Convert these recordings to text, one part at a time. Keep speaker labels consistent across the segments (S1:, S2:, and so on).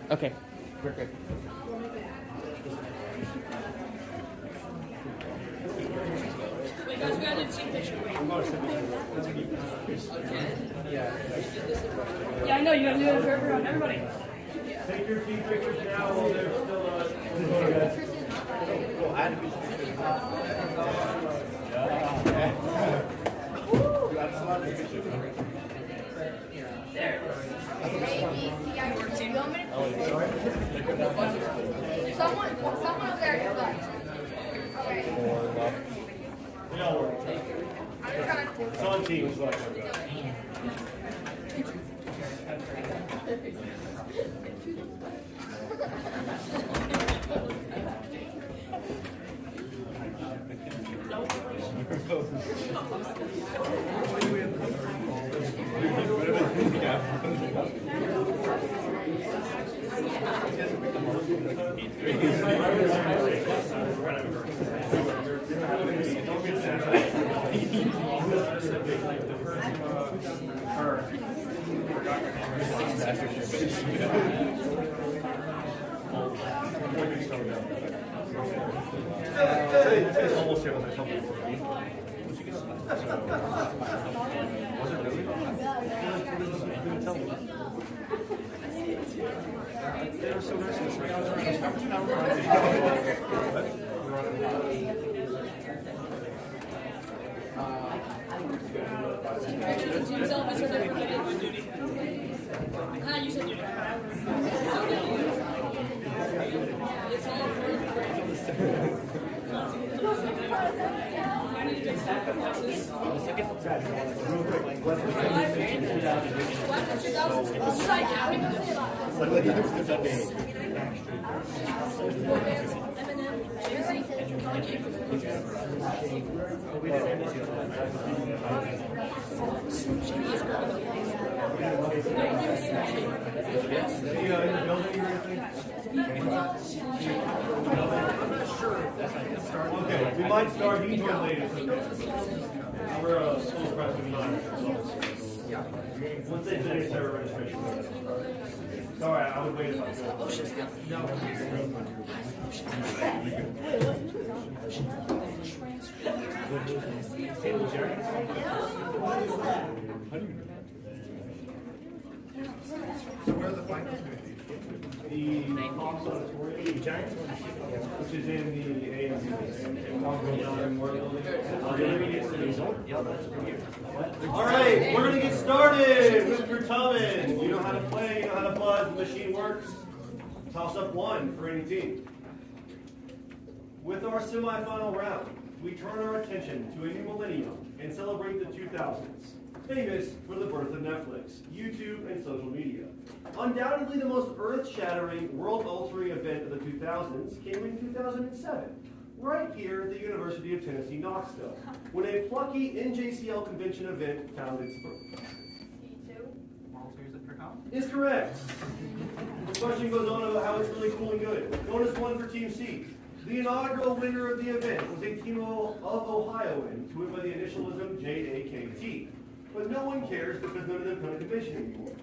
S1: Okay. Perfect.
S2: Wait, guys, we gotta do a team picture. Yeah, I know, you gotta do it for everyone. Everybody.
S3: Take your team pictures now while they're still
S4: Someone over there is left. Okay.
S3: They all work. It's on teams. It's almost here with a couple for me. Was it really? They were so nice this week.
S2: Team selfies are there for anyone duty. You said duty. It's all I need to make sacrifices.
S3: Okay, we might start each one later. We're a school president. Once they finish their registration. Sorry, I would wait if I
S5: So where are the finals going to be?
S3: The Hawks Auditorium, the Giants, which is in the AMC. All right, we're going to get started. Mr. Certamen, you know how to play, you know how to buzz, the machine works. Toss up one for any team. With our semifinal round, we turn our attention to a new millennium and celebrate the 2000s. Famous for the birth of Netflix, YouTube, and social media. Undoubtedly the most earth-shattering, world-altering event of the 2000s came in 2007, right here at the University of Tennessee, Knoxville, when a plucky NJCL convention event found its birth. Is correct. The question goes on about how it's really cool and good. Bonus one for Team C. The inaugural winner of the event was a team of Ohioans who went by the initialism JAKT. But no one cares because none of them come to convention anymore.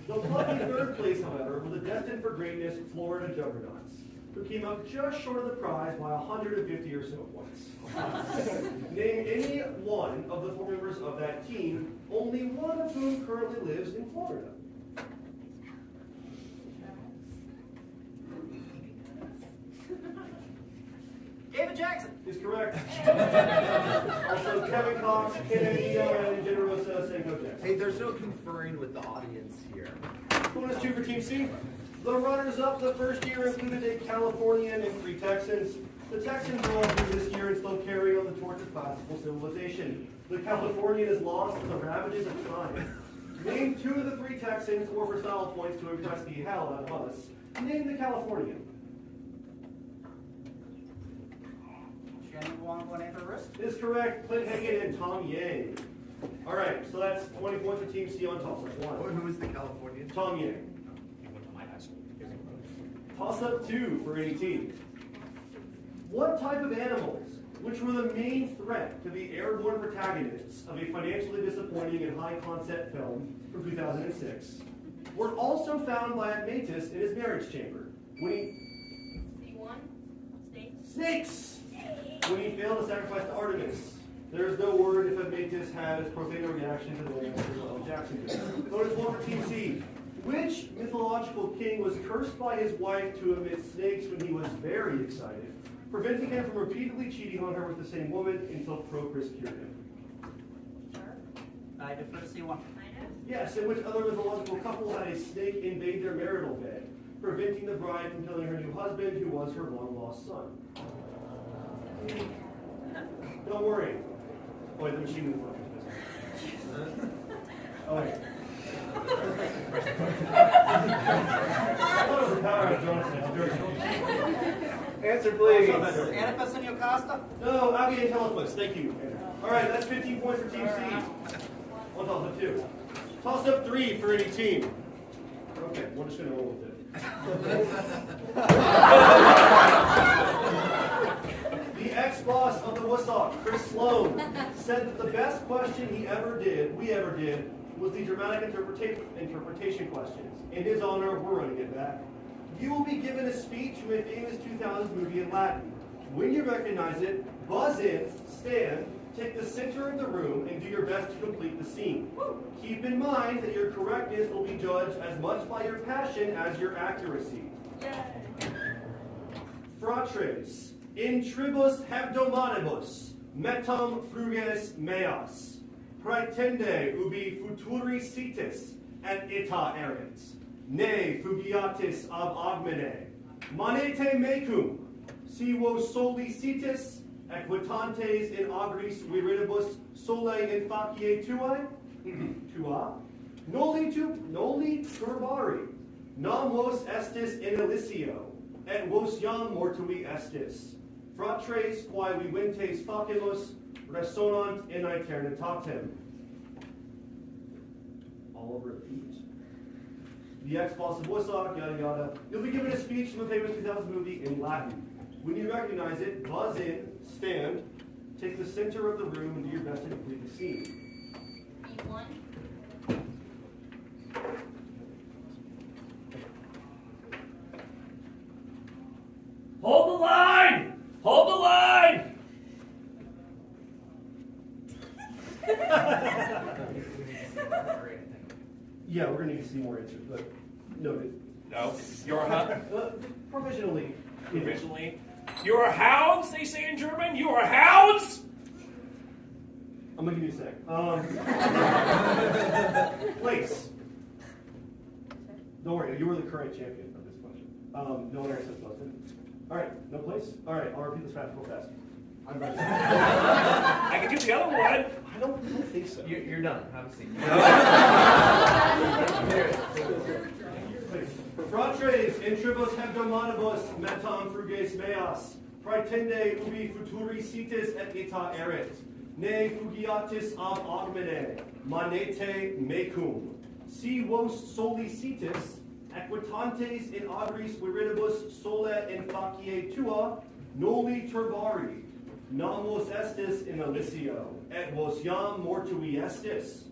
S3: The plucky third place, however, was a destined for greatness Florida Juggernauts, who came up just short of the prize by 150 or so points. Name any one of the four members of that team, only one of whom currently lives in Florida.
S2: David Jackson.
S3: Is correct. Also, Kevin Cox, Kennedy, and Generosa Senko Jackson.
S5: Hey, there's no conferring with the audience here.
S3: Bonus two for Team C. The runners-up the first year included a Californian and 3 Texans. The Texans are all through this year and still carry on the torch of classical civilization. The Californian is lost to the ravages of time. Name 2 of the 3 Texans, or for style points to impress the hell out of us. Name the Californian. Is correct. Clint Hagan and Tom Yang. All right, so that's 20 points for Team C on toss-up 1.
S5: Who is the Californian?
S3: Tom Yang.
S6: He went to my high school.
S3: Toss-up 2 for any team. What type of animals, which were the main threat to the airborne protagonists of a financially disappointing and high-concept film from 2006, were also found by Admetus in his marriage chamber. When he
S2: C1.
S3: snakes! When he failed to sacrifice to Artemis. There is no word if Admetus has profane a reaction to the way of Jackson. Bonus 1 for Team C. Which mythological king was cursed by his wife to emit snakes when he was very excited, preventing him from repeatedly cheating on her with the same woman until Procris cured him?
S1: I defer to C1.
S3: Yes, in which other mythological couple had a snake invade their marital bed, preventing the bride from killing her new husband, who was her long-lost son? Don't worry. Oh, wait, the machine didn't work. Oh, wait. I thought it was the power of Jonathan.
S5: Answer, please.
S1: Anipus and Yocasta?
S3: No, Abby and Telephus. Thank you. All right, that's 15 points for Team C. One toss up 2. Toss up 3 for any team. Okay, we're just going to roll with it. The ex-boss of the Wussock, Chris Sloan, said that the best question we ever did, was the dramatic interpretation questions. In his honor, we're running it back. You will be given a speech from a famous 2000s movie in Latin. When you recognize it, buzz in, stand, take the center of the room, and do your best to complete the scene. Keep in mind that your correctness will be judged as much by your passion as your accuracy. Fratres, in tribus hebdomanibus, metam fruges meas, praetende ubi futuri sitis, et ita erent, ne fugiatis ab agmene, manete mecum, si vos soli sitis, equitantes in agris viridibus sole in facie tuae, noli turbari, nam vos estis in Elisio, et vos jam mortui estis. Fratres quae viventes facimus resonant in aeternitatem. All repeat. The ex-boss of Wussock, yada yada. You'll be given a speech from a famous 2000s movie in Latin. When you recognize it, buzz in, stand, take the center of the room, and do your best to complete the scene.
S2: B1.
S6: Hold the line! Hold the line!
S3: Yeah, we're going to need to see more answers, but noted.
S6: No, you're
S3: Provisionally.
S6: provisionally. You're hounds, they say in German. You are hounds.
S3: I'm going to give you a sec. Place. Don't worry, you were the current champion of this question. No one answers question. All right, no place? All right, I'll repeat this fast, real fast. I'm ready.
S6: I can do the other one.
S3: I don't think so.
S5: You're done. Have a seat.
S3: Fratres, in tribus hebdomanibus, metam fruges meas, praetende ubi futuri sitis et ita erit, ne fugiatis ab agmene, manete mecum, si vos soli sitis, equitantes in agris viridibus sole in facie tua, noli turbari, nam vos estis in Elisio, et vos jam mortui estis.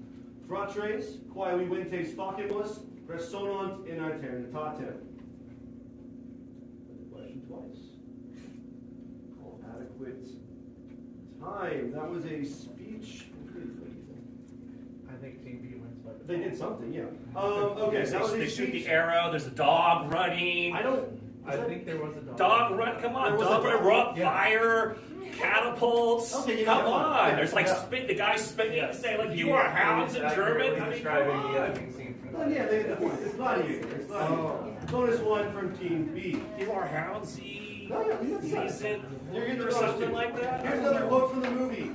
S3: Fratres, quae viventes facimus, resonant in aeternitatem. The question twice. Call adequate time. That was a speech.
S5: I think Team B wins by
S3: They did something, yeah. Okay, that was a
S6: They shoot
S3: speech.
S6: the arrow. There's a dog running.
S5: I think there was a dog.
S6: Dog run. Come on,
S3: There was
S6: dog
S3: a
S6: run.
S3: dog.
S6: We're up
S5: Yeah.
S6: fire. Catapults.
S3: Okay, you
S6: come
S3: got it.
S6: on.
S3: Yeah.
S6: There's like
S3: Yeah.
S6: the guy spinning,
S3: Yeah.
S6: saying like, "You are hounds" in German. I mean,
S5: Describing
S6: come
S5: the
S6: on.
S5: ending scene from
S3: Well, yeah, it's gladiator. It's gladiator. Bonus 1 from Team B.
S6: You are houndsy.
S3: No, yeah, you got it.
S6: Season.
S3: You're getting the
S6: Or something like that.
S3: Here's another quote from the movie.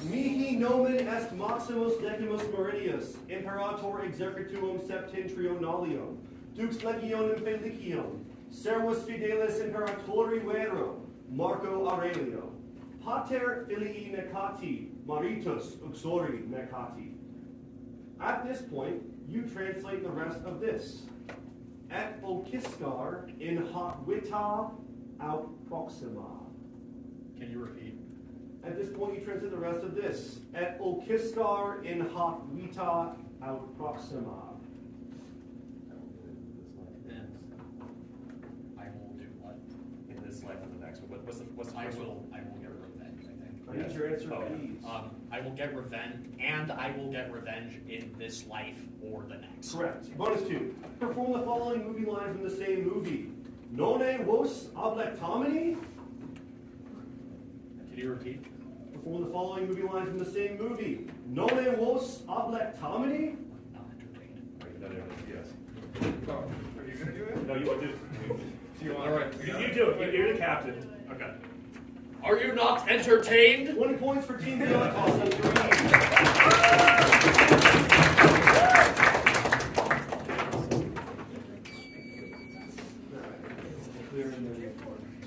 S3: Mihi nomen est maximus decimus meridius, imperator exercitum septentrionalium, dux legionem felicium, servus fidelis imperatori vero, Marco Aurelio. Pater filii necati, maritus uxori necati. At this point, you translate the rest of this. Et vociscar in hoc vita aut proxima.
S6: Can you repeat?
S3: At this point, you translate the rest of this. Et vociscar in hoc vita aut proxima.
S6: what's the
S7: I
S6: first one?
S7: will get revenge, I think.
S3: I need your answer,
S6: Oh, yeah.
S3: please.
S7: I will get revenge, and I will get revenge in this life or the next.
S3: Correct. Bonus 2. Perform the following movie line from the same movie. None vos oblectomini?
S6: Can you repeat?
S3: Perform the following movie line from the same movie. None vos oblectomini?
S7: Not entertained.
S6: Yes.
S5: Are you gonna do it?
S6: No, you want to.
S5: Do you want?
S6: All right. You do it. You're the captain. Okay.
S7: Are you not entertained?
S3: 20 points for Team B on toss-up 3.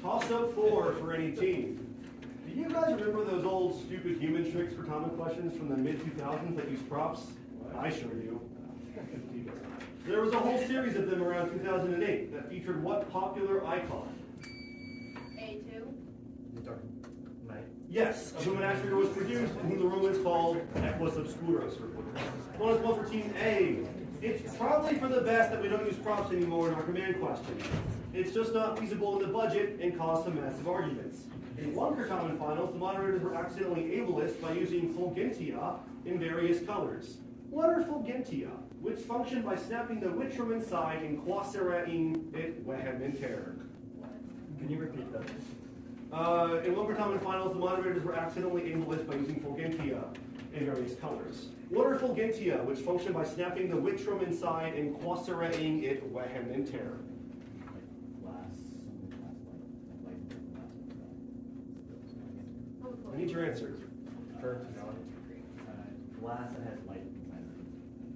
S3: Toss-up 4 for any team. Do you guys remember those old stupid human tricks for common questions from the mid-2000s that used props? I sure do. There was a whole series of them around 2008 that featured what popular icon?
S4: A2.
S3: Yes, of whom an actor was produced and whom the Romans called Equus Obscuros. Bonus 1 for Team A. It's probably for the best that we don't use props anymore in our command questions. It's just not feasible in the budget and caused some massive arguments. In one Certamen finals, the moderators were accidentally ableist by using fulgentia in various colors. What are fulgentia, which function by snapping the witrum inside and quaseraing it vehementer?
S5: Can you repeat that?
S3: In one Certamen finals, the moderators were accidentally ableist by using fulgentia in various colors. What are fulgentia, which function by snapping the witrum inside and quaseraing it vehementer? I need your answer.
S5: Glass that has light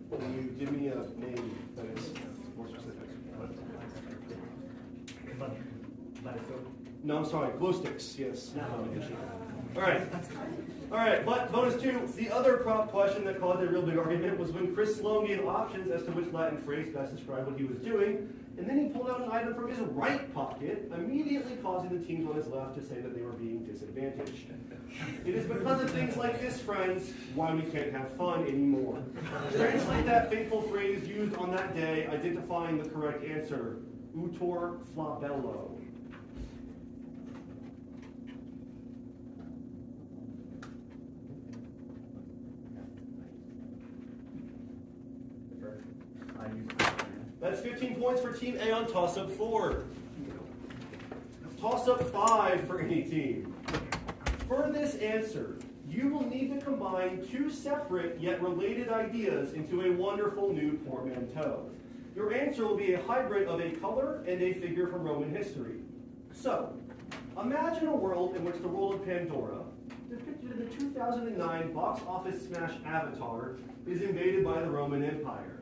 S5: inside
S3: Can you give me a name that is more specific? No, I'm sorry. Glow sticks. Yes. All right. All right. But bonus 2. The other prop question that caused a real big argument was when Chris Sloan gave options as to which Latin phrase best described what he was doing, and then he pulled out an item from his right pocket, immediately causing the teams on his left to say that they were being disadvantaged. It is because of things like this, friends, why we can't have fun anymore. Translate that fateful phrase used on that day, identifying the correct answer. Utor flabello. That's 15 points for Team A on toss-up 4. Toss-up 5 for any team. For this answer, you will need to combine two separate yet related ideas into a wonderful new portmanteau. Your answer will be a hybrid of a color and a figure from Roman history. So, imagine a world in which the world of Pandora, depicted in the 2009 box office smash Avatar, is invaded by the Roman Empire,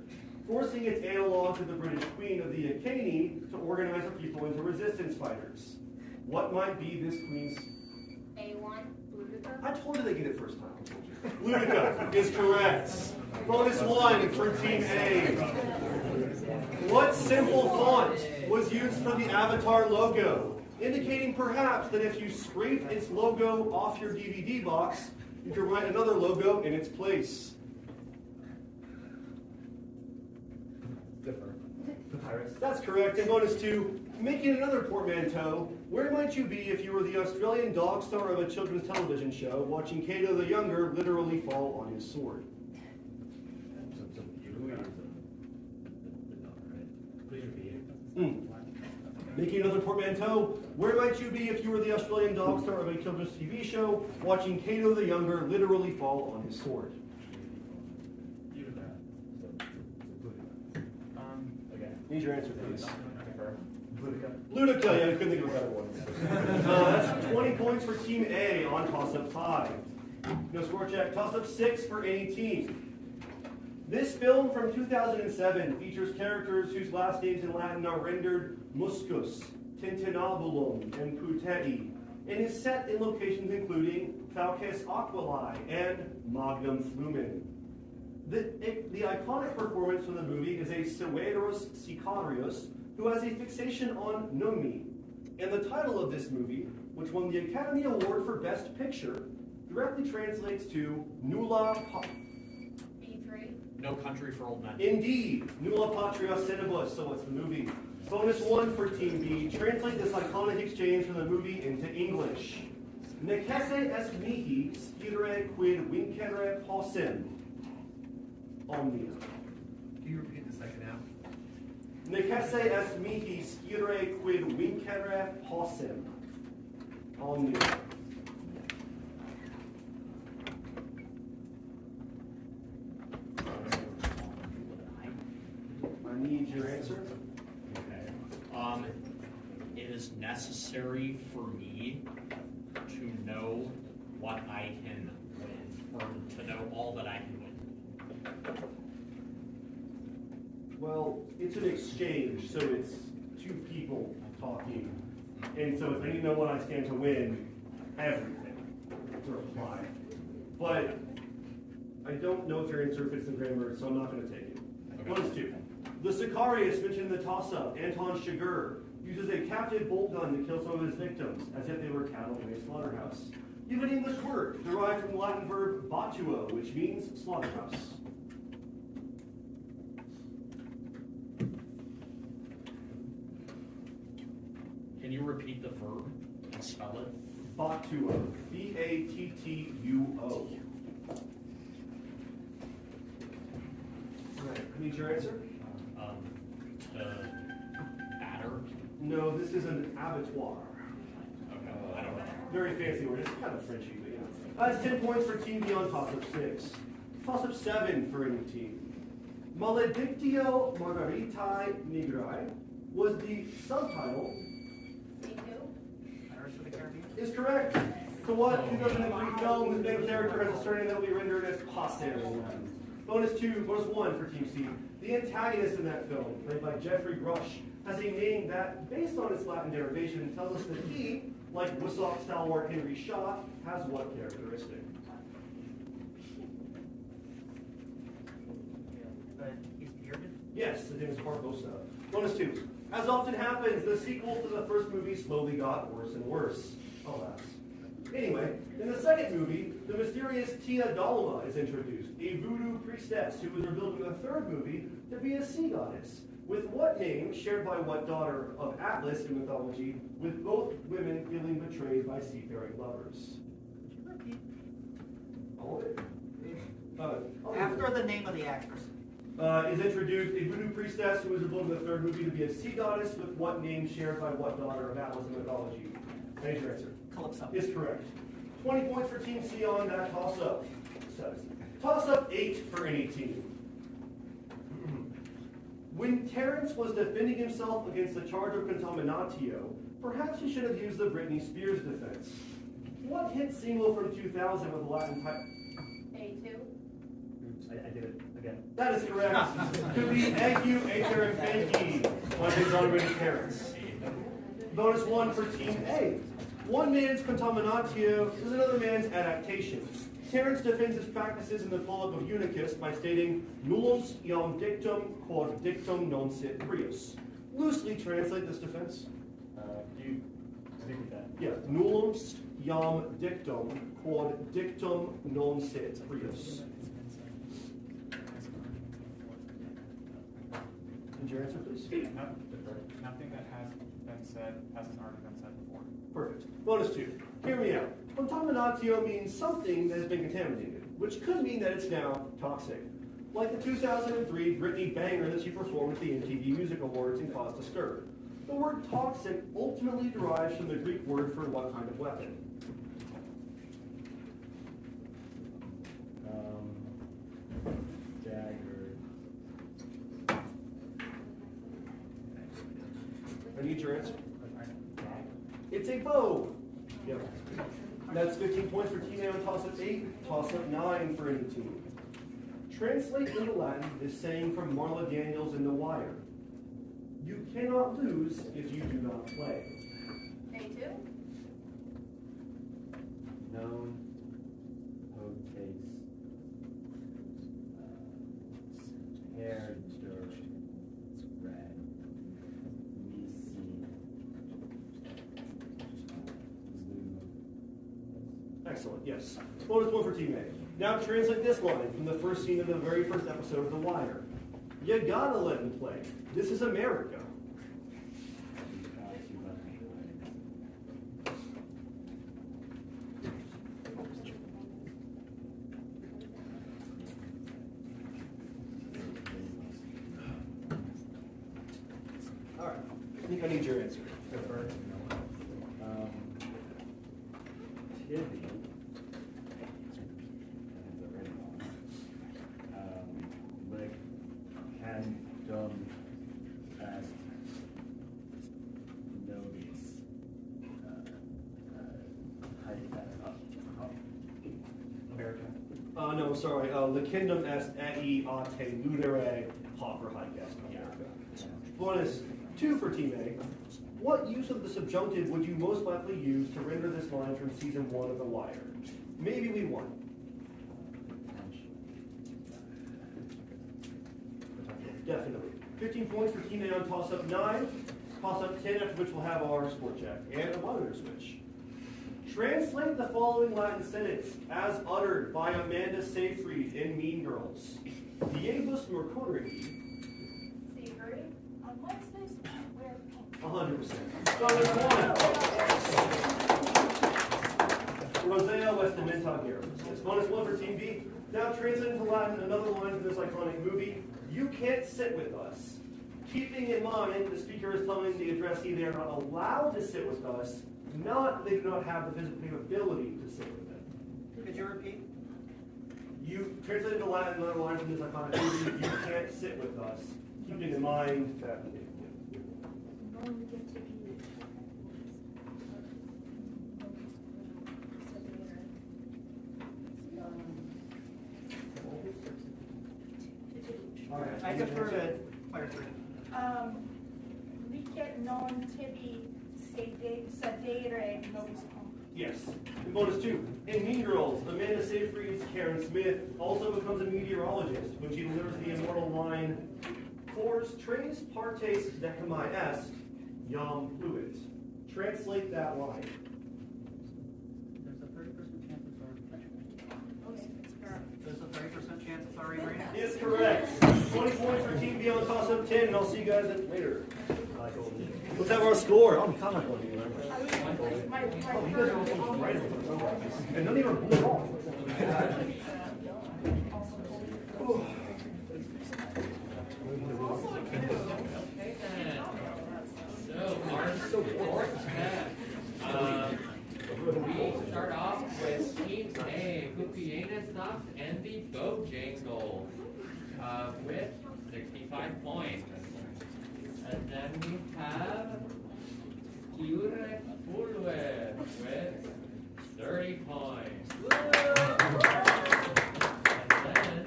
S3: forcing its analog to the British Queen of the Iceni to organize her people into resistance fighters. What might be this queen's...
S4: A1. Ludica.
S3: I told you they get it first time. Ludica is correct. Bonus 1 for Team A. What simple font was used for the Avatar logo, indicating perhaps that if you scrape its logo off your DVD box, you can write another logo in its place?
S5: Papyrus.
S3: That's correct. And bonus 2, making another portmanteau. Where might you be if you were the Australian dog star of a children's television show, watching Cato the Younger literally fall on his sword? Making another portmanteau. Where might you be if you were the Australian dog star of a children's TV show, watching Cato the Younger literally fall on his sword? Need your answer, please. Ludica, yeah, I couldn't think of a better one. That's 20 points for Team A on toss-up 5. No score check. Toss-up 6 for any team. This film from 2007 features characters whose last names in Latin are rendered muscus, tintinabulum, and putei, and is set in locations including Falces Aquilae and Magnum Flumen. The iconic performance from the movie is a Severus Sicarius who has a fixation on Nomi. And the title of this movie, which won the Academy Award for Best Picture, directly translates to Nulla
S4: B3.
S7: No Country for Old Men.
S3: Indeed, Nulla Patria Senibus, so it's the movie. Bonus 1 for Team B. Translate this iconic exchange from the movie into English. Necesse est mihi scire quid vincere possem. Omnia.
S1: Can you repeat the second half?
S3: Necesse est mihi scire quid vincere possem. Omnia. I need your answer.
S7: It is necessary for me to know what I can win, or to know all that I can win.
S3: Well, it's an exchange, so it's two people talking. And so if I need to know what I stand to win, everything to reply. But I don't know if your answer fits the grammar, so I'm not going to take it. Bonus 2. The Sicarius mentioned in the toss-up, Anton Chigurh, uses a captive bolt gun to kill some of his victims, as if they were cattle in a slaughterhouse. You have an English word, derived from the Latin verb batuo, which means slaughterhouse.
S7: Can you repeat the verb and spell it?
S3: Batuo. B-A-T-T-U-O. Right. I need your answer?
S7: To batter?
S3: No, this is an abattoir.
S7: Okay, I don't know.
S3: Very fancy word. It's kind of Frenchy, but yeah. That's 10 points for Team B on toss-up 6. Toss-up 7 for any team. Maledictio Margaritae Nigri was the subtitle.
S4: A2.
S1: Pirates of the Caribbean?
S3: Is correct. To what 2003 film whose main character has a surname that will be rendered as Poster in Latin? Bonus 1 for Team C. The antagonist in that film, played by Jeffrey Rush, has a name that, based on its Latin derivation, tells us that he, like Woodstock stalwart Henry Shaw, has what characteristic?
S1: But he's bearded?
S3: Yes, the name is Barbosa. Bonus 2. As often happens, the sequel to the first movie slowly got worse and worse. Alas. Anyway, in the second movie, the mysterious Tia Dalma is introduced, a voodoo priestess who was revealed in the third movie to be a sea goddess. With what name, shared by what daughter of Atlas in mythology, with both women feeling betrayed by seafaring lovers?
S1: Could you repeat?
S3: All of it.
S1: After the name of the actress.
S3: Is introduced a voodoo priestess who was revealed in the third movie to be a sea goddess, with what name shared by what daughter of Atlas in mythology? Major answer.
S1: Calypso.
S3: Is correct. 20 points for Team C on that toss-up. Toss-up 8 for any team. When Terrence was defending himself against the charge of contaminatio, perhaps he should have used the Britney Spears defense. What hit single from 2000 with a Latin type?
S4: A2.
S5: Oops, I did it again.
S3: That is correct. Could be thank you, Aether, and thank you. One is already Terrence. Bonus 1 for Team A. One man's contaminatio is another man's adaptation. Terence defends his practices in the prologue of Eunuchus by stating, nullus iam dictum quod dictum non sit prius. Loosely translate this defense.
S5: Do you repeat that?
S3: Yeah, nullus iam dictum quod dictum non sit prius. Did your answer, please?
S8: Nothing that has been said hasn't already been said before.
S3: Perfect. Bonus 2. Hear me out. Contaminatio means something that has been contaminated, which could mean that it's now toxic. Like the 2003 Britney banger that she performed at the MTV Music Awards and caused a stir. The word toxic ultimately derives from the Greek word for what kind of weapon?
S5: Dagger.
S3: I need your answer. It's a bow. Yep. That's 15 points for Team A on toss-up 8, toss-up 9 for any team. Translate into Latin this saying from Marla Daniels in The Wire. You cannot lose if you do not play.
S4: A2.
S5: Known. Case. Hair. Red. We see.
S3: Excellent, yes. Bonus 1 for Team A. Now translate this line from the first scene of the very first episode of The Wire. You gotta let him play. This is America. All right. I think I need your answer.
S5: Tibby. Lick, can, dumb, fast, notice,
S8: America.
S3: No, sorry. The kingdom est ei a te ludere hopper high guest America. Bonus 2 for Team A. What use of the subjunctive would you most likely use to render this line from season 1 of The Wire? Maybe we won. Definitely. 15 points for Team A on toss-up 9. Toss-up 10, after which we'll have our sport check and a monitor switch. Translate the following Latin sentence as uttered by Amanda Seyfried in Mean Girls. Diebus mercurigi.
S4: Savory.
S2: On Wednesdays, wear pink.
S3: 100%. Bonus 1. Rosea Westamenta Garrus. It's bonus 1 for Team B. Now translate into Latin another line from this iconic movie. You can't sit with us. Keeping in mind, the speaker is telling the addressee they are not allowed to sit with us, not that they do not have the physical capability to sit with them.
S1: Could you repeat?
S3: You translate into Latin another line from this iconic movie. You can't sit with us. Keeping in mind that. All right.
S1: I defer to player 3.
S2: Liket non tibi sedere nobis cum.
S3: Yes. And bonus 2. In Mean Girls, Amanda Seyfried's Karen Smith also becomes a meteorologist when she delivers the immortal line, Fors tres partes decimi est, iam pluit. Translate that line.
S1: There's a 30% chance it's already There's a 30% chance it's already raining.
S3: Is correct. 20 points for Team B on toss-up 10, and I'll see you guys later. What's that our score? I'm comic on you. Oh, you guys are also right. And none even blew off.
S9: So our fourth match, we start off with Team A, Hupiena Stops and the Bojangles, with 65 points. And then we have Kiure Fulwe with 30 points. And then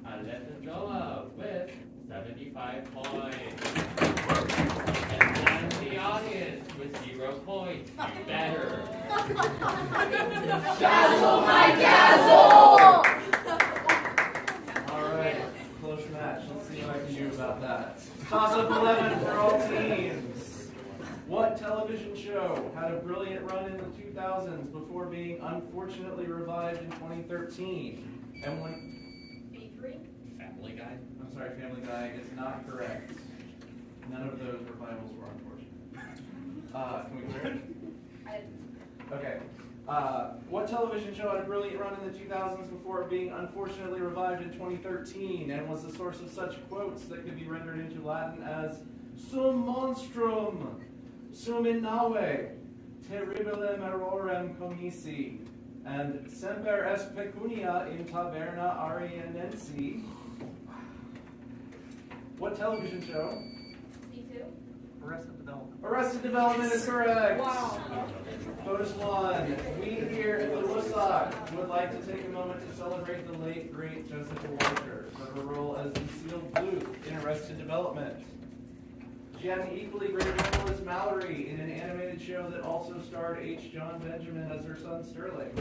S9: Aletajoa with 75 points. And then the audience with 0 points. You better.
S2: Dazzle my dazzle!
S10: Alright, close match. Let's see what I can do about that. Toss up 11 for all teams. What television show had a brilliant run in the 2000s before being unfortunately revived in 2013? And when...
S4: B3.
S7: Family Guy.
S10: I'm sorry, Family Guy is not correct. None of those revivals were unfortunate. Can we clear it? Okay. What television show had a brilliant run in the 2000s before being unfortunately revived in 2013 and was the source of such quotes that could be rendered into Latin as Sum monstrum, sum in nave, terribilem errorem commisi, and Semper est pecunia in taberna arianensi. What television show?
S4: B2.
S1: Arrested Development.
S10: Arrested Development is correct.
S2: Wow.
S10: Bonus 1. We here at the WUSOC would like to take a moment to celebrate the late, great Jessica Walker for her role as Lucille Bluth in Arrested Development. She had an equally great role as Mallory in an animated show that also starred H. John Benjamin as her son Sterling.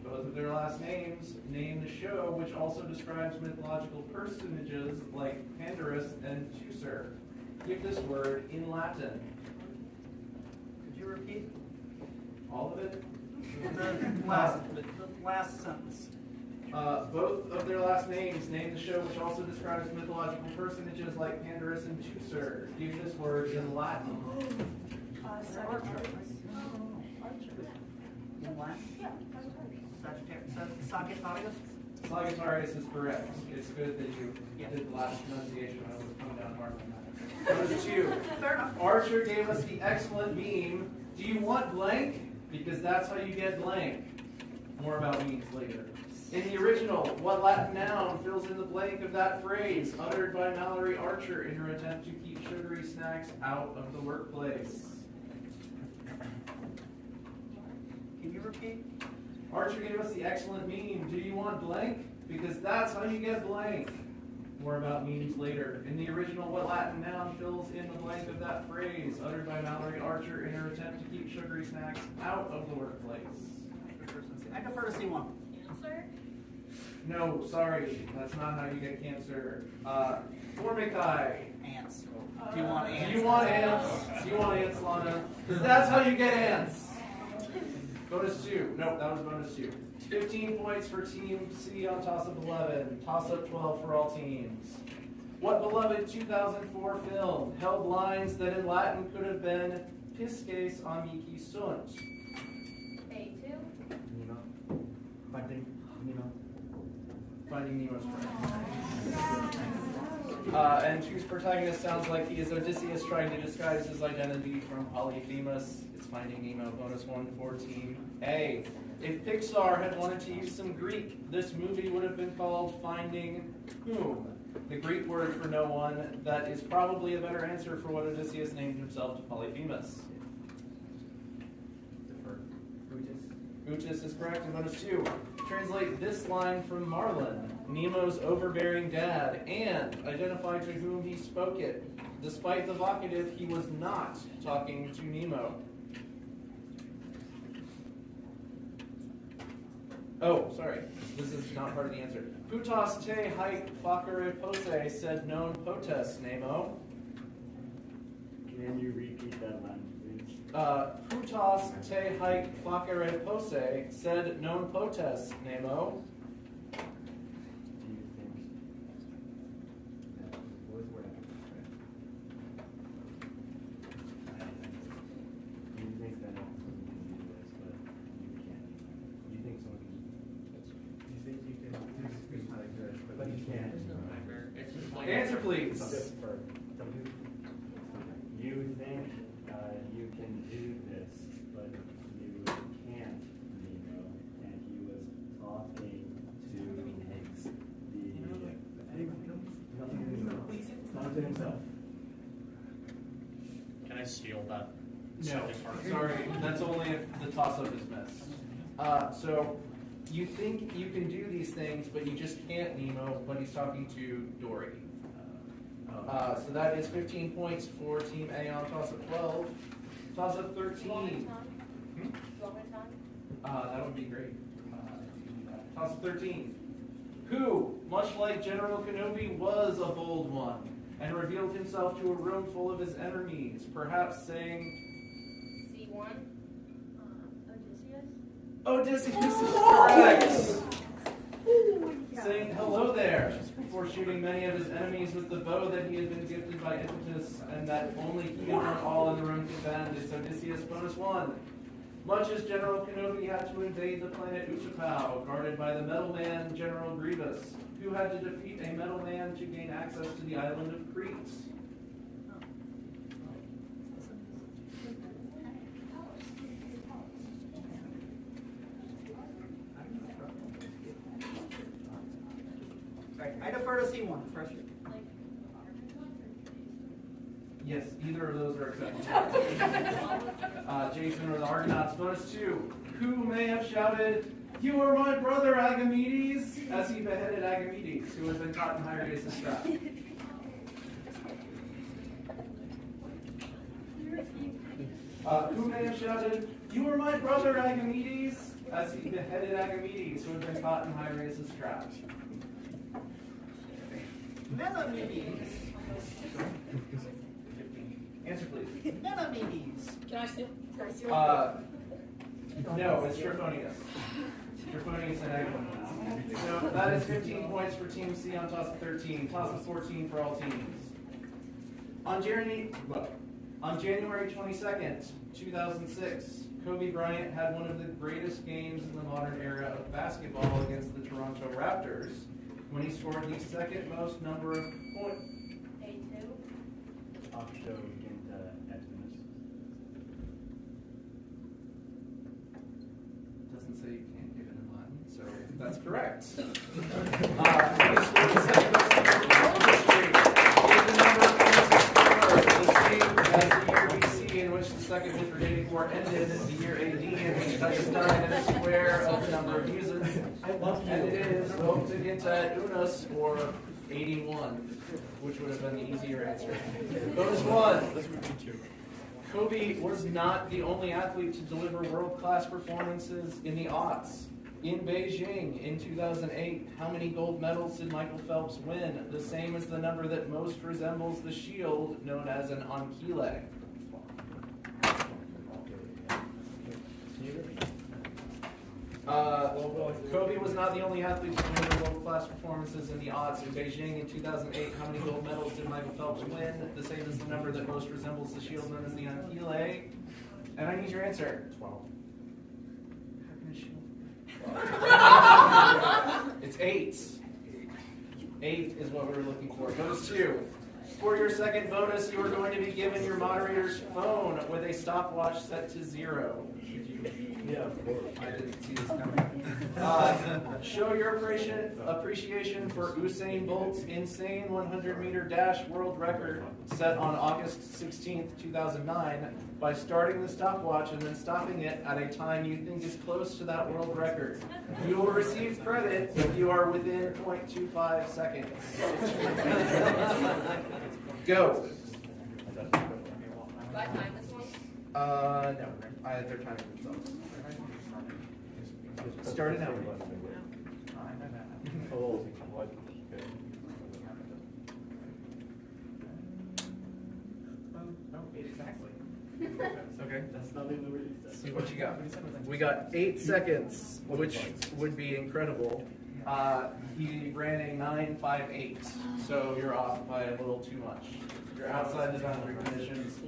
S10: Both of their last names name the show, which also describes mythological personages like Pandarus and Teucer. Give this word in Latin.
S1: Could you repeat
S10: All of it?
S1: the last sentence?
S10: Both of their last names name the show, which also describes mythological personages like Pandarus and Teucer. Give this word in Latin.
S1: In Latin? Sagittarius?
S10: Sagittarius is correct. It's good that you did the Latin pronunciation. I was coming down hard on that. Number 2. Archer gave us the excellent meme. Do you want blank? Because that's how you get blank. More about memes later. In the original, what Latin noun fills in the blank of that phrase uttered by Mallory Archer in her attempt to keep sugary snacks out of the workplace?
S1: Can you repeat?
S10: Archer gave us the excellent meme. Do you want blank? Because that's how you get blank. More about memes later. In the original, what Latin noun fills in the blank of that phrase uttered by Mallory Archer in her attempt to keep sugary snacks out of the workplace?
S1: I prefer to see one.
S4: Cancer?
S10: No, sorry. That's not how you get cancer. Formicae.
S1: Ants. Do you want ants?
S10: Do you want ants? Do you want ants, Lana? Because that's how you get ants. Bonus 2. Nope, that was bonus 2. 15 points for Team C on toss-up 11. Toss-up 12 for all teams. What beloved 2004 film held lines that in Latin could have been Pisces amici sunt?
S4: A2?
S10: Finding Nemo's correct. And whose protagonist sounds like he is Odysseus trying to disguise his identity from Polyphemus. It's Finding Nemo. Bonus 1 for Team A. If Pixar had wanted to use some Greek, this movie would have been called Finding Whom? The Greek word for no one. That is probably a better answer for what Odysseus named himself to Polyphemus. Utis is correct. And bonus 2. Translate this line from Marlin, Nemo's overbearing dad, and identify to whom he spoke it. Despite the vocative, he was not talking to Nemo. Oh, sorry. This is not part of the answer. Putas te haik facere pose, said non potes, Nemo.
S5: Can you repeat that line, please?
S10: Putas te haik facere pose, said non potes, Nemo.
S5: Do you think that what was the word you think that someone can do this, but you can't? You think someone can? You think you can do this like this, but you can't?
S9: It's just like
S10: Answer, please.
S5: You think you can do this, but you can't, Nemo. And he was talking to himself.
S7: Can I steal that?
S10: No,
S7: second part?
S10: sorry. That's only if the toss-up is missed. So you think you can do these things, but you just can't, Nemo. But he's talking to Dory. So that is 15 points for Team A on toss-up 12. Toss-up 13.
S4: You want me to time?
S10: That would be great. Toss-up 13. Who, much like General Kenobi, was a bold one and revealed himself to a room full of his enemies, perhaps saying,
S4: C1? Odysseus?
S10: Odysseus is correct! Saying hello there before shooting many of his enemies with the bow that he had been gifted by Impetus and that only he and all in the room could bend. It's Odysseus bonus 1. Much as General Kenobi had to invade the planet Utapau, guarded by the Metal Man General Grievous, who had to defeat a Metal Man to gain access to the island of Crete.
S1: Right. I defer to C1 first.
S10: Yes, either of those are accepted. Jason or the Argonauts. Bonus 2. Who may have shouted, "You are my brother, Agamedes," as he beheaded Agamedes, who had been caught in Hyrius' trap. Who may have shouted, "You are my brother, Agamedes," as he beheaded Agamedes, who had been caught in Hyrius' trap.
S1: Menomedes.
S10: Answer, please.
S1: Menomedes.
S2: Can I steal?
S10: No, it's Trophonius. Trophonius and Agamedes. So that is 15 points for Team C on toss of 13. Toss of 14 for all teams. On January 22nd, 2006, Kobe Bryant had one of the greatest games in the modern era of basketball against the Toronto Raptors when he scored the second most number of points.
S4: A2.
S5: After weekend estimates.
S10: Doesn't say you can't give it in Latin, so that's correct. He scored the second most number of points in history. He is the number of points he scored, the same as the year BC in which the second Mithridatic War ended, the year AD in which Einstein and a square of the number of uses. And it is Octagenta Unus, or 81, which would have been the easier answer. Bonus one. Kobe was not the only athlete to deliver world-class performances in the aughts. In Beijing in 2008, how many gold medals did Michael Phelps win? The same as the number that most resembles the shield known as an ankyle. Kobe was not the only athlete to deliver world-class performances in the aughts. In Beijing in 2008, how many gold medals did Michael Phelps win? The same as the number that most resembles the shield known as the ankyle. And I need your answer.
S5: 12.
S10: It's 8. 8 is what we were looking for. Bonus 2. For your second bonus, you are going to be given your moderator's phone with a stopwatch set to 0.
S5: Yeah, of course.
S10: I didn't see this coming. Show your appreciation for Usain Bolt's insane 100-meter dash world record set on August 16th, 2009 by starting the stopwatch and then stopping it at a time you think is close to that world record. You will receive credit if you are within 0.25 seconds. Go.
S2: Do I time this one?
S10: No. They're timing themselves. Start it now.
S5: Oh,
S8: Exactly.
S10: Okay.
S5: that's not even what you said.
S10: See what you got. We got 8 seconds, which would be incredible. He ran a 9.58, so you're off by a little too much. You're outside the boundary conditions.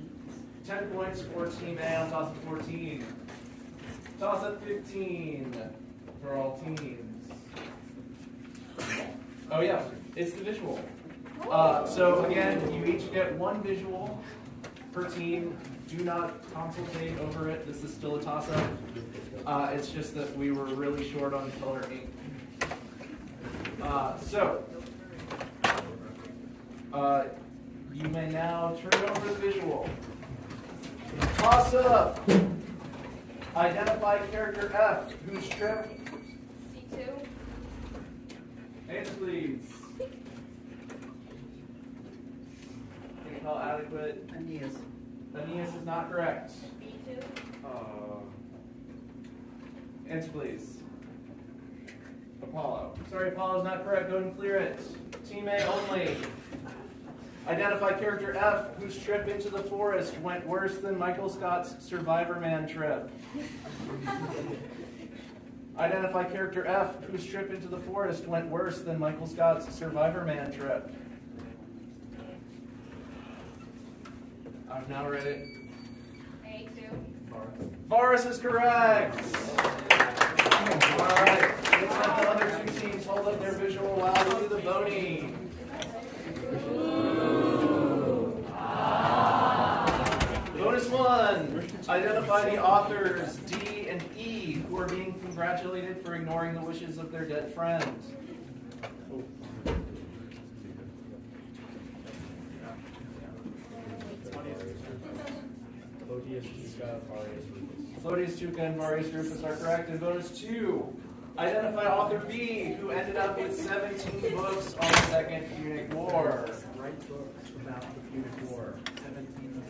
S10: 10 points for Team A on toss of 14. Toss of 15 for all teams. Oh yeah, it's the visual. So again, you each get one visual per team. Do not consultate over it. This is still a toss-up. It's just that we were really short on color ink. You may now turn over the visual. Toss up. Identify character F, whose trip.
S2: C2.
S10: Hands, please. Can you call adequate?
S1: Aeneas.
S10: Aeneas is not correct.
S2: B2.
S10: Answer, please. Apollo. Sorry, Apollo's not correct. Go ahead and clear it. Team A only. Identify character F, whose trip into the forest went worse than Michael Scott's Survivor Man trip. Identify character F, whose trip into the forest went worse than Michael Scott's Survivor Man trip. I've now read it.
S2: A2.
S10: Forrest is correct. Alright, let's let the other two teams hold up their visual while we do the voting. Bonus 1. Identify the authors D and E who are being congratulated for ignoring the wishes of their dead friends. Photius Tuca and Marius Rufus are correct. And bonus 2. Identify author B, who ended up with 17 books on the Second Punic War.
S5: Write books about the Punic War. 17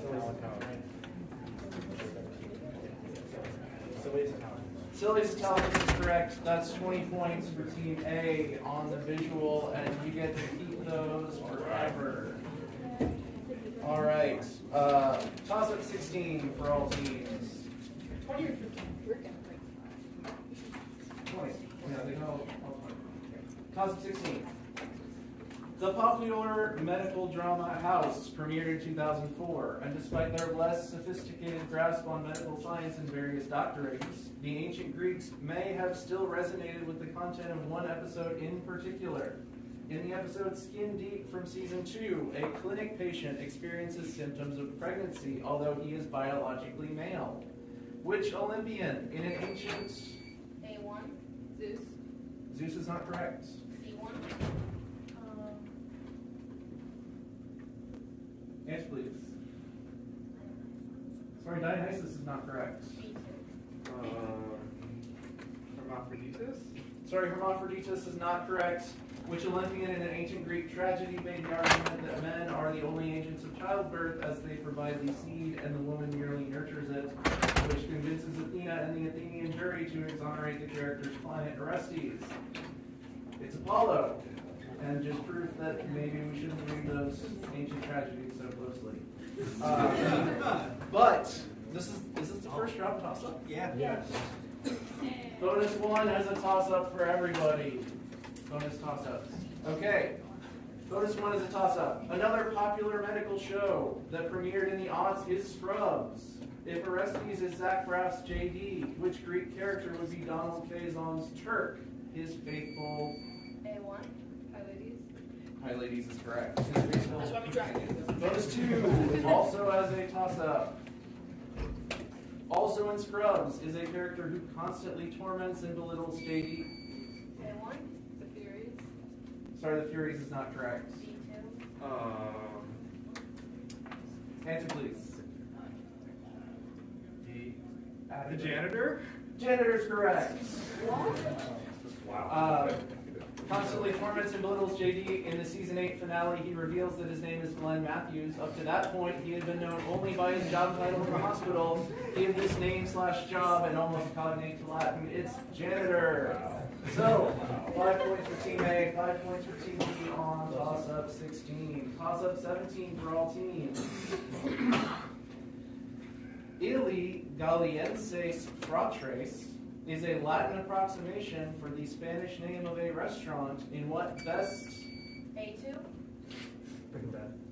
S10: Silly's Italics is correct. That's 20 points for Team A on the visual, and you get to keep those forever. All right. Toss up 16 for all teams.
S2: 20 or 15?
S10: 20. Yeah, they can all Toss-up 16. The popular medical drama House premiered in 2004, and despite their less sophisticated grasp on medical science and various doctorates, the ancient Greeks may have still resonated with the content of one episode in particular. In the episode Skin Deep from Season 2, a clinic patient experiences symptoms of pregnancy, although he is biologically male. Which Olympian in an ancient...
S4: A1. Zeus.
S10: Zeus is not correct.
S4: C1.
S10: Answer, please. Sorry, Dionysus is not correct.
S8: Hermaphroditus?
S10: Sorry, Hermaphroditus is not correct. Which Olympian in an ancient Greek tragedy made the argument that men are the only agents of childbirth as they provide the seed and the woman merely nurtures it, which convinces Athena and the Athenian jury to exonerate the character's client Orestes? It's Apollo. And just proof that maybe we shouldn't read those ancient tragedies so closely. But is this the first drop toss-up?
S1: Yeah.
S5: Yes.
S10: Bonus 1 has a toss-up for everybody. Bonus toss-ups. Okay. Bonus 1 is a toss-up. Another popular medical show that premiered in the aughts is Scrubs. If Orestes is Zach Braff's JD, which Greek character would be Donald Faison's Turk, his faithful...
S4: A1.
S10: Pylades is correct.
S2: That's why we tried.
S10: Bonus 2 also has a toss-up. Also in Scrubs is a character who constantly torments and belittles JD.
S4: A1. The Furies.
S10: Sorry, the Furies is not correct.
S4: B2.
S10: Answer, please.
S8: The janitor?
S10: Janitor's correct.
S6: Wow.
S10: Constantly torments and belittles JD. In the season 8 finale, he reveals that his name is Glenn Matthews. Up to that point, he had been known only by his job title in the hospital. Give this name/job and almost cognate to Latin. It's janitor. So, 5 points for Team A, 5 points for Team B on toss-up 16. Toss-up 17 for all teams. Italy Gallienses Fratres is a Latin approximation for the Spanish name of a restaurant in what best...
S4: A2.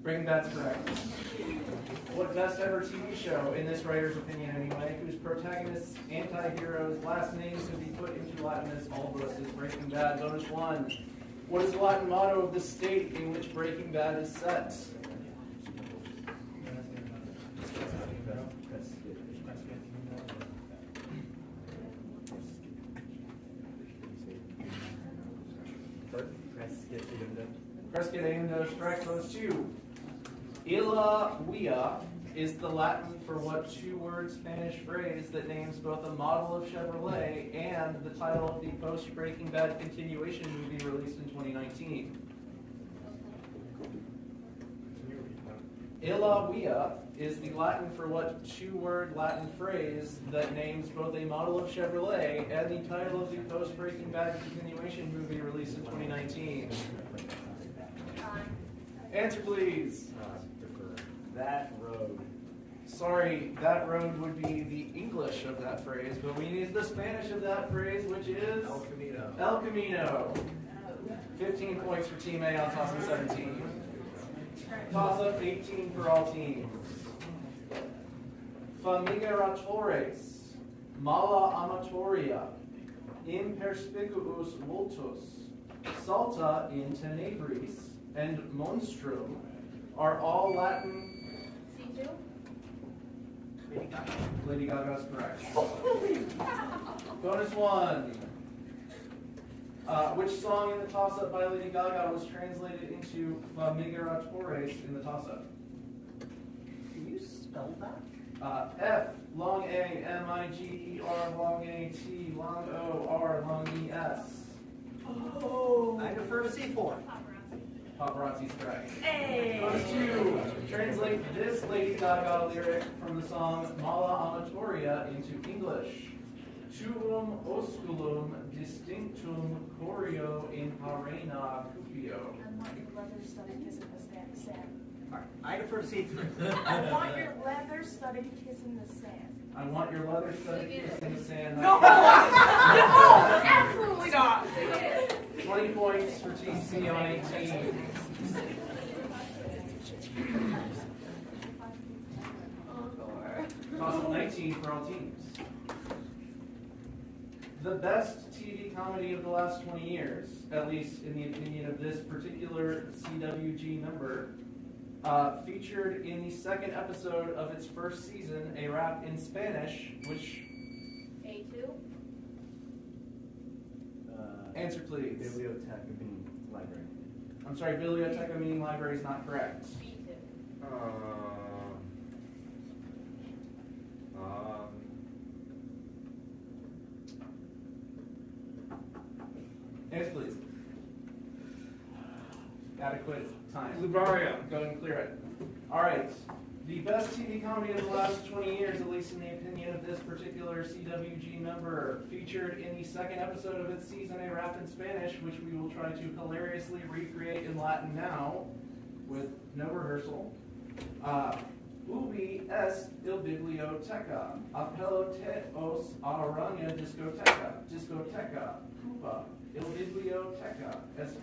S10: Breaking Bad's correct. What best ever TV show, in this writer's opinion anyway, whose protagonist's anti-hero's last names can be put into Latin as Albus is Breaking Bad. Bonus 1. What is the Latin motto of the state in which Breaking Bad is set? Crescit Aendo strike bonus 2. Illa Via is the Latin for what two-word Spanish phrase that names both a model of Chevrolet and the title of the post-Breaking Bad continuation movie released in 2019. Illa Via is the Latin for what two-word Latin phrase that names both a model of Chevrolet and the title of the post-Breaking Bad continuation movie released in 2019. Answer, please.
S5: That road.
S10: Sorry, that road would be the English of that phrase, but we need the Spanish of that phrase, which is
S5: El Camino.
S10: El Camino. 15 points for Team A on toss-up 17. Toss-up 18 for all teams. Famigeratores, mala amatoria, imperspicuus vultus, salta in tenebris, and monstrum are all Latin.
S4: C2.
S10: Lady Gaga is correct. Bonus 1. Which song in the toss-up by Lady Gaga was translated into Famigeratores in the toss-up?
S1: Can you spell that?
S10: F, long A, M-I-G-E-R, long A-T, long O-R, long E-S.
S1: Oh. I defer to C4.
S10: Paparazzi's correct.
S2: Hey!
S10: Bonus 2. Translate this Lady Gaga lyric from the song Mala Amatoria into English. Tuum osculum distinctum choreo in arena cupio.
S2: I want your leather-studded kiss in the sand.
S1: I defer to C3.
S2: I want your leather-studded kiss in the sand.
S10: I want your leather studded kiss in the sand.
S2: No! No! Absolutely not!
S10: 20 points for TC on 18. Toss-up 19 for all teams. The best TV comedy of the last 20 years, at least in the opinion of this particular CWG member, featured in the second episode of its first season a rap in Spanish, which...
S4: A2.
S10: Answer please.
S5: Biblioteca meaning library.
S10: I'm sorry, biblioteca meaning library is not correct.
S4: B2.
S10: Answer please. Adequate time.
S6: Lubaria.
S10: Go and clear it. All right. The best TV comedy of the last 20 years, at least in the opinion of this particular CWG member, featured in the second episode of its season a rap in Spanish, which we will try to hilariously recreate in Latin now, with no rehearsal. Ubi es il biblioteca, apello te os araña discoteca, discoteca, pupa, il biblioteca, es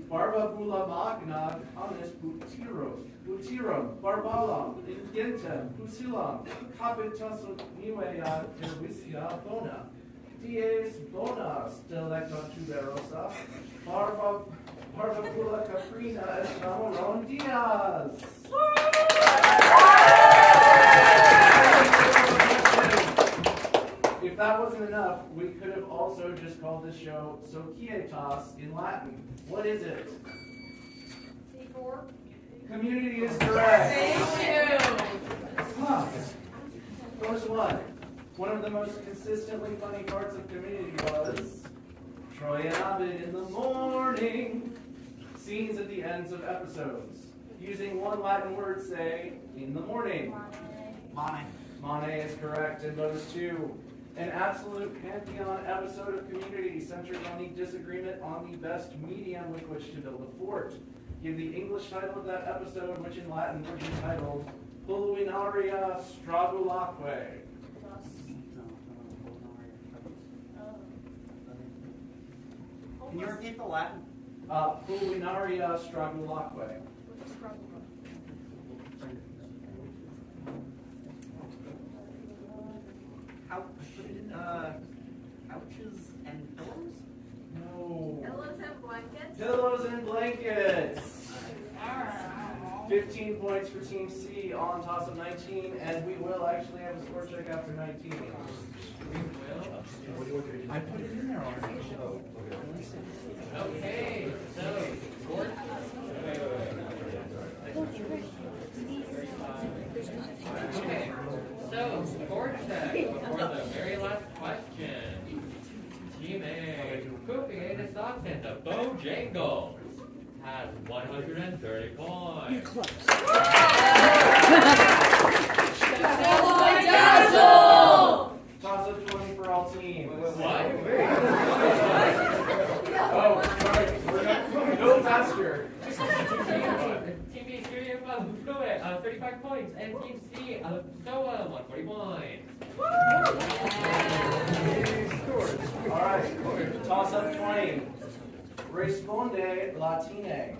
S10: barba bula magna canis butirum, barbalam, ingentem, pusilam, capitas nivea tervicia bona, dies bonas delecta tuberosa, barba bula caprina est namoron dias. If that wasn't enough, we could have also just called this show Societas in Latin. What is it?
S4: C4.
S10: Community is correct.
S2: Thank you.
S10: First one. One of the most consistently funny parts of Community was Troy and Abed in the morning. Scenes at the ends of episodes. Using one Latin word, say, in the morning.
S1: Mane.
S10: Mane is correct. And bonus 2. An absolute pantheon episode of Community centers on the disagreement on the best medium with which to build a fort. Give the English title of that episode, which in Latin would be titled Pulvinaria Strabulaque.
S1: Can you repeat the Latin?
S10: Pulvinaria Strabulaque.
S1: Couches and pillows?
S10: No.
S4: Pillows and blankets.
S10: Pillows and blankets. 15 points for Team C on toss of 19, and we will actually have a score check after 19.
S1: I put it in there already.
S9: Okay, so score. Okay, so score check before the very last question. Team A, Pooping in the Socks and the Bojangles has 130 points.
S10: Toss of 20 for all teams.
S9: What?
S10: Oh, sorry. Go faster.
S9: Team B, Syria, Fluid, 35 points, and Team C, Soa, 140 points.
S10: All right. Toss up 20. Responde latine.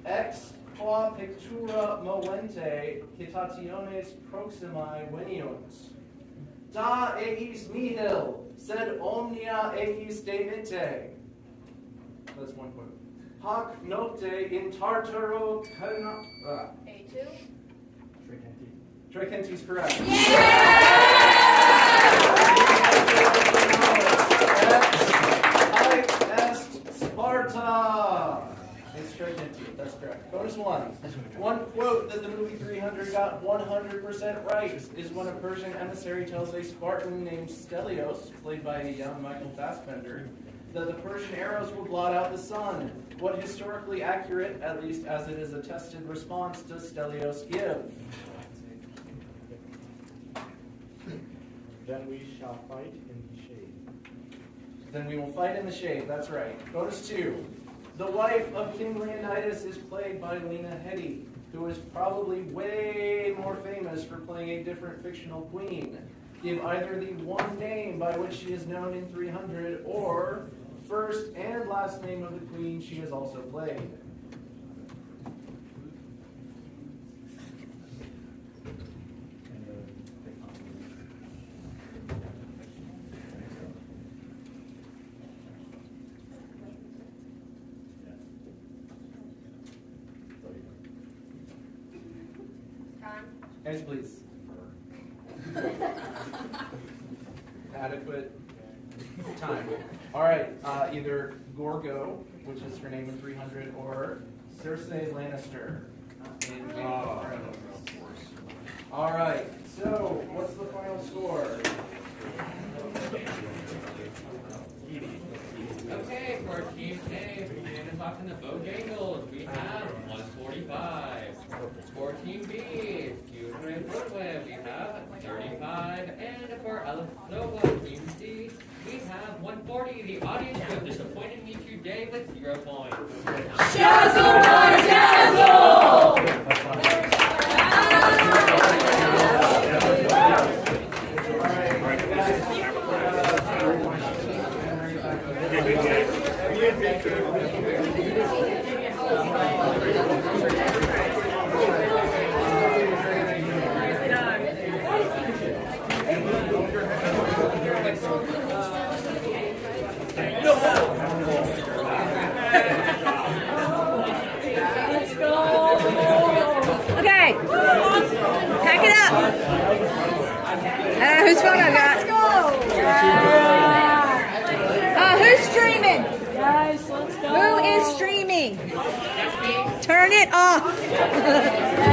S10: Ex qua pictura movente citationes proximae veniunt. Da eis nihil, sed omnia eis de mente. That's one quote. Hoc nocte in Tartaro cana...
S4: A2.
S10: Tricenti is correct. Hic est Sparta. It's Tricenti. That's correct. Bonus 1. One quote that the movie 300 got 100% right is when a Persian emissary tells a Spartan named Stelios, played by a young Michael Fassbender, that the Persian arrows will blot out the sun. What historically accurate, at least as it is a tested response, does Stelios give?
S5: Then we shall fight in the shade.
S10: Then we will fight in the shade, that's right. Bonus 2. The wife of King Leonidas is played by Lena Headey, who is probably way more famous for playing a different fictional queen. Give either the one name by which she is known in 300 or first and last name of the queen she has also played.
S4: Time.
S10: Yes, please. Adequate time. All right, either Gorgo, which is her name in 300, or Cersei Lannister in Game of Thrones. All right, so what's the final score?
S9: Okay, for Team A, we're talking the Bojangles, we have 145. For Team B, Usually Brooklyn, we have 35. And for Alabama Team C, we have 140. The audience was disappointed me today with 0 points.
S2: Shazzle,
S11: Okay, pack it up. Whose phone I got? Who's streaming?
S2: Guys, let's go.
S11: Who is streaming? Turn it off.